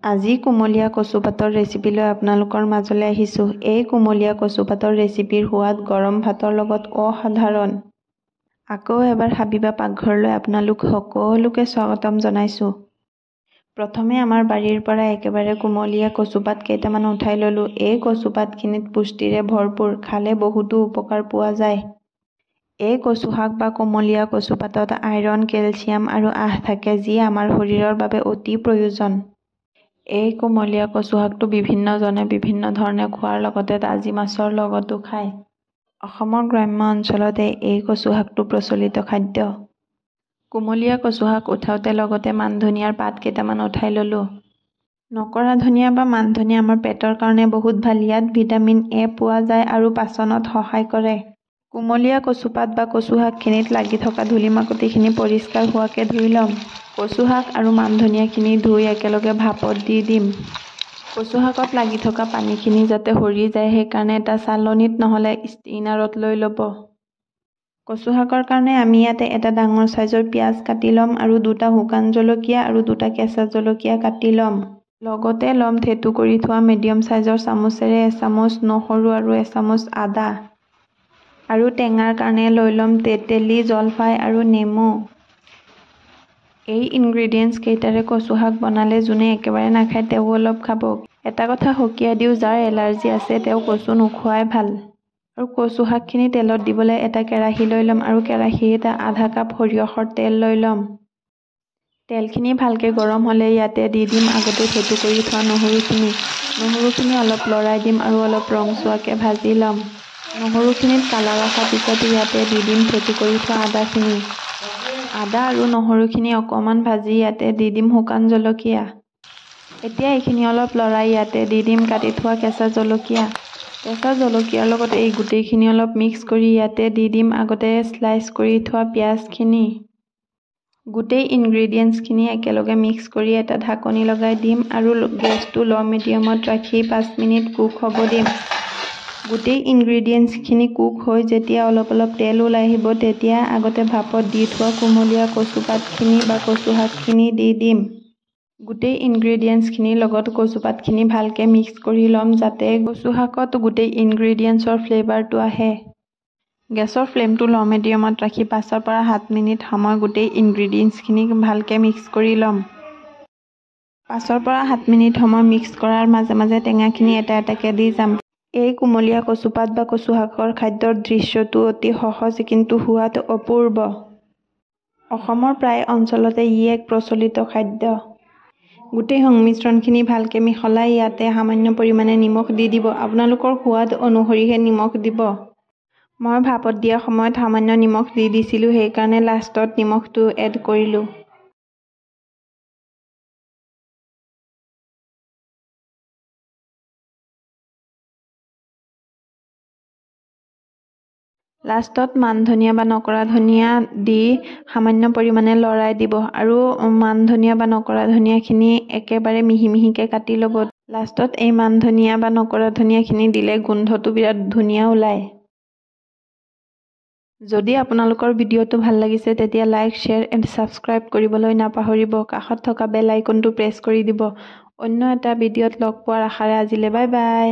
আজি কুমলীয়া কচুপাতৰ ৰেচিপি লৈ আপোনালোকৰ মাজলৈ আহিছোঁ। এই কুমলীয়া কচুপাতৰ ৰেচিপিৰ সোৱাদ গৰম ভাতৰ লগত অসাধাৰণ। আকৌ এবাৰ হাবিবা পাকঘৰলৈ আপোনালোক সকলোকে স্বাগতম জনাইছোঁ। প্ৰথমে আমাৰ বাৰীৰ পৰা একেবাৰে কুমলীয়া কচুপাত কেইটামান উঠাই ল'লোঁ। এই কচুপাতখিনিত পুষ্টিৰে ভৰপূৰ, খালে বহুতো উপকাৰ পোৱা যায়। এই কচু শাক বা কুমলীয়া কচুপাতত আইৰণ, কেলচিয়াম আৰু আঁহ থাকে, যি আমাৰ শৰীৰৰ বাবে অতি প্ৰয়োজন। এই কুমলীয়া কচু শাকটো বিভিন্নজনে বিভিন্ন ধৰণে খোৱাৰ লগতে তাজি মাছৰ লগতো খায়। অসমৰ গ্ৰাম্য অঞ্চলতে এই কচু শাকটো প্ৰচলিত খাদ্য। কুমলীয়া কচু শাক উঠাওতে লগতে মানধনিয়াৰ পাত কেইটামান উঠাই ল'লোঁ। নকৰা ধনিয়া বা মানধনিয়া আমাৰ পেটৰ কাৰণে বহুত ভাল। ইয়াত ভিটামিন এ পোৱা যায় আৰু পাচনত সহায় কৰে। কুমলীয়া কচুপাত বা কচু শাকখিনিত লাগি থকা ধূলি-মাকতিখিনি পৰিষ্কাৰ হোৱাকৈ ধুই ল'ম। কচু শাক আৰু মানধনিয়াখিনি ধুই একেলগে ভাপত দি দিম। কচু শাকত লাগি থকা পানীখিনি যাতে সৰি যায়, সেইকাৰণে এটা চালনীত নহ'লে ষ্ট্ৰেইনাৰত লৈ ল'ব। কচু শাকৰ কাৰণে আমি ইয়াতে এটা ডাঙৰ চাইজৰ পিঁয়াজ কাটি ল'ম আৰু 2টা শুকান জলকীয়া আৰু 2টা কেঁচা জলকীয়া কাটি ল'ম। লগতে ল'ম থেতু কৰি থোৱা মিডিয়াম চাইজৰ চামুচেৰে এচামুচ নহৰু আৰু এচামুচ আদা। আৰু টেঙাৰ কাৰণে লৈ ল'ম তেঁতেলী, জলফাই আৰু নেমু। এই ইনগ্ৰেডিয়েণ্টছ কেইটাৰে কচু শাক বনালে যোনে একেবাৰে নাখায় তেওঁ অলপ খাব। এটা কথা সকীয়াই দিওঁ, যাৰ এলাৰ্জি আছে তেওঁ কচু নোখোৱাই ভাল। আৰু কচু শাকখিনি তেলত দিবলৈ এটা কেৰাহী লৈ ল'ম আৰু কেৰাহীত আধা কাপ সৰিয়হৰ তেল লৈ ল'ম। তেলখিনি ভালকৈ গৰম হ'লে ইয়াতে দি দিম আগতে থেতু কৰি থোৱা নহৰুখিনি। নহৰুখিনি অলপ লৰাই দিম আৰু অলপ ৰংচোৱাকৈ ভাজি ল'ম। নহৰুখিনিত কালাৰ অহাৰ পিছত ইয়াতে দি দিম থেতু কৰি থোৱা আদাখিনি। আদা আৰু নহৰুখিনি অকণমান ভাজি ইয়াতে দি দিম শুকান জলকীয়া। এতিয়া এইখিনি অলপ লৰাই ইয়াতে দি দিম কাটি থোৱা কেঁচা জলকীয়া। কেঁচা জলকীয়াৰ লগত এই গোটেইখিনি অলপ মিক্স কৰি ইয়াতে দি দিম আগতে স্লাইচ কৰি থোৱা পিঁয়াজখিনি। গোটেই ইনগ্ৰেডিয়েণ্টছখিনি একেলগে মিক্স কৰি এটা ঢাকনি লগাই দিম আৰু গেছটো ল' মিডিয়ামত ৰাখি 5 মিনিট কুক হ'ব দিম। গোটেই ইনগ্ৰেডিয়েণ্টছখিনি কুক হৈ যেতিয়া অলপ অলপ তেল ওলাই আহিব, তেতিয়া আগতে ভাপত দি থোৱা কুমলীয়া কচুপাতখিনি বা কচু শাকখিনি দি দিম। গোটেই ইনগ্ৰেডিয়েণ্টছখিনিৰ লগত কচুপাতখিনি ভালকৈ মিক্স কৰি ল'ম যাতে কচু শাকত গোটেই ইনগ্ৰেডিয়েণ্টছৰ ফ্লেভাৰটো আহে। গেছৰ ফ্লেমটো ল' মিডিয়ামত ৰাখি 5 পৰা 7 মিনিট সময় গোটেই ইনগ্ৰেডিয়েণ্টছখিনি ভালকৈ মিক্স কৰি ল'ম। 5 পৰা 7 মিনিট সময় মিক্স কৰাৰ মাজে মাজে টেঙাখিনি এটা এটাকৈ দি যাম। এই কুমলীয়া কচুপাত বা কচু শাকৰ খাদ্যৰ দৃশ্যটো অতি সহজ কিন্তু সোৱাদ অপূৰ্ব। অসমৰ প্ৰায় অঞ্চলতে ই এক প্ৰচলিত খাদ্য। গোটেই সংমিশ্ৰণখিনি ভালকৈ মিহলাই ইয়াতে সামান্য পৰিমাণে নিমখ দি দিব। আপোনালোকৰ সোৱাদ অনুসৰিহে নিমখ দিব। মই ভাপত দিয়া সময়ত সামান্য নিমখ দি দিছিলোঁ, সেইকাৰণে লাষ্টত নিমখটো এড কৰিলোঁ। লাষ্টত মানধনিয়া বা নকৰা ধনিয়া দি সামান্য পৰিমাণে লৰাই দিব আৰু মানধনিয়া বা নকৰা ধনিয়াখিনি একেবাৰে মিহি মিহিকৈ কাটি ল'ব। লাষ্টত এই মানধনিয়া বা নকৰা ধনিয়াখিনি দিলে গোন্ধটো বিৰাট ধুনীয়া ওলায়। যদি আপোনালোকৰ ভিডিঅ'টো ভাল লাগিছে তেতিয়া লাইক, শ্বেয়াৰ এণ্ড ছাবস্ক্ৰাইব কৰিবলৈ নাপাহৰিব। কাষত থকা বেল আইকনটো প্ৰেছ কৰি দিব। অন্য এটা ভিডিঅ'ত লগ পোৱাৰ আশাৰে আজিলৈ বাই বাই।